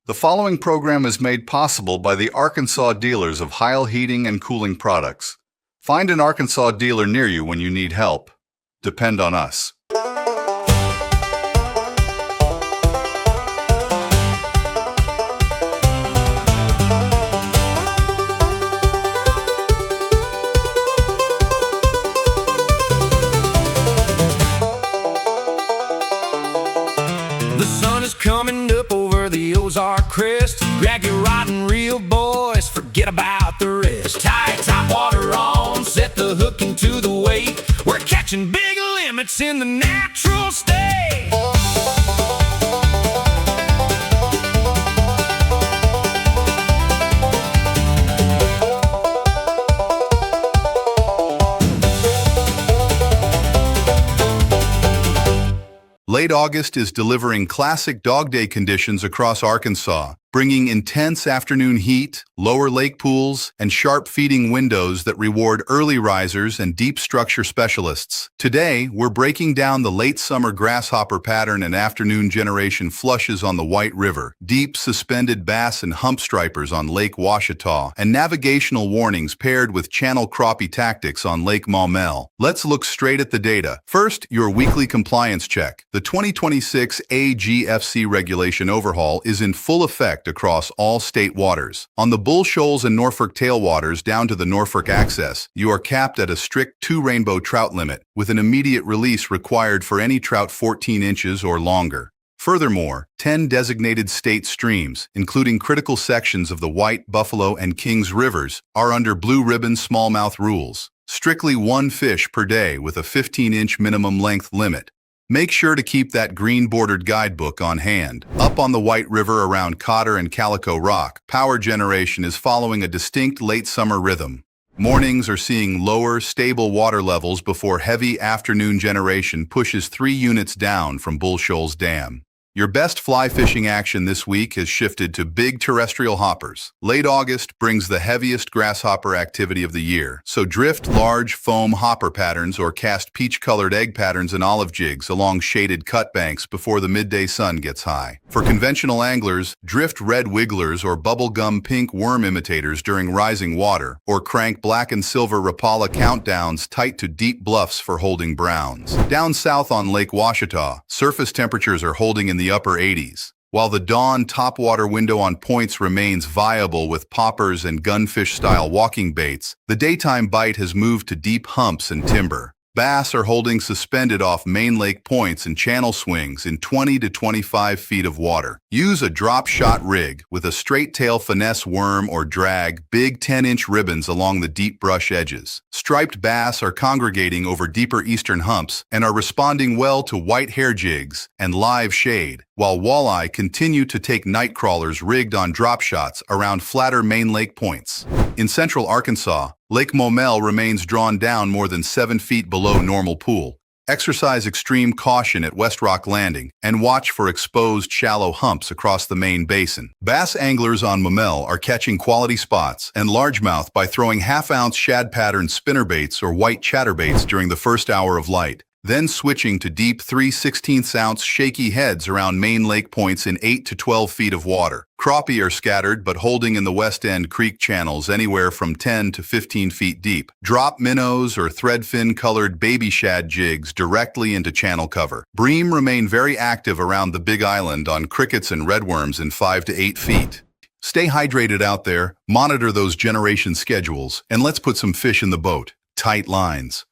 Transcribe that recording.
The following program is made possible by the Arkansas dealers of Heil Heating and Cooling Products. Find an Arkansas dealer near you when you need help. Depend on us. The sun is coming up over the Ozark crest. Grab your rod and reel, boys, forget about the rest. Tie top water on, set the hook into the weight. We're catching big limits in the natural state. Late August is delivering classic dog day conditions across Arkansas, bringing intense afternoon heat, lower lake pools, and sharp feeding windows that reward early risers and deep structure specialists. Today, we're breaking down the late summer grasshopper pattern and afternoon generation flushes on the White River, deep suspended bass and hump stripers on Lake Ouachita, and navigational warnings paired with channel crappie tactics on Lake Maumelle. Let's look straight at the data. First, your weekly compliance check. The 2026 AGFC regulation overhaul is in full effect across all state waters. On the Bull Shoals and Norfolk tailwaters down to the Norfolk Access, you are capped at a strict 2 rainbow trout limit, with an immediate release required for any trout 14 inches or longer. Furthermore, 10 designated state streams, including critical sections of the White, Buffalo, and Kings Rivers, are under blue ribbon smallmouth rules. Strictly 1 fish per day with a 15-inch minimum length limit. Make sure to keep that green-bordered guidebook on hand. Up on the White River around Cotter and Calico Rock, power generation is following a distinct late summer rhythm. Mornings are seeing lower, stable water levels before heavy afternoon generation pushes 3 units down from Bull Shoals Dam. Your best fly fishing action this week has shifted to big terrestrial hoppers. Late August brings the heaviest grasshopper activity of the year, so drift large foam hopper patterns or cast peach-colored egg patterns and olive jigs along shaded cut banks before the midday sun gets high. For conventional anglers, drift red wigglers or bubblegum pink worm imitators during rising water, or crank black and silver Rapala countdowns tight to deep bluffs for holding browns. Down south on Lake Ouachita, surface temperatures are holding in the upper 80s. While the dawn topwater window on points remains viable with poppers and gunfish-style walking baits, the daytime bite has moved to deep humps and timber. Bass are holding suspended off main lake points and channel swings in 20 to 25 feet of water. Use a drop-shot rig with a straight-tail finesse worm or drag big 10-inch ribbons along the deep brush edges. Striped bass are congregating over deeper eastern humps and are responding well to white hair jigs and live shade, while walleye continue to take night crawlers rigged on drop shots around flatter main lake points. In central Arkansas, Lake Maumelle remains drawn down more than 7 feet below normal pool. Exercise extreme caution at West Rock Landing and watch for exposed shallow humps across the main basin. Bass anglers on Maumelle are catching quality spots and largemouth by throwing half-ounce shad pattern spinnerbaits or white chatterbaits during the first hour of light, then switching to deep 3/16-ounce shaky heads around main lake points in 8 to 12 feet of water. Crappie are scattered but holding in the west end creek channels anywhere from 10 to 15 feet deep. Drop minnows or threadfin-colored baby shad jigs directly into channel cover. Bream remain very active around the Big Island on crickets and redworms in 5 to 8 feet. Stay hydrated out there, monitor those generation schedules, and let's put some fish in the boat. Tight lines.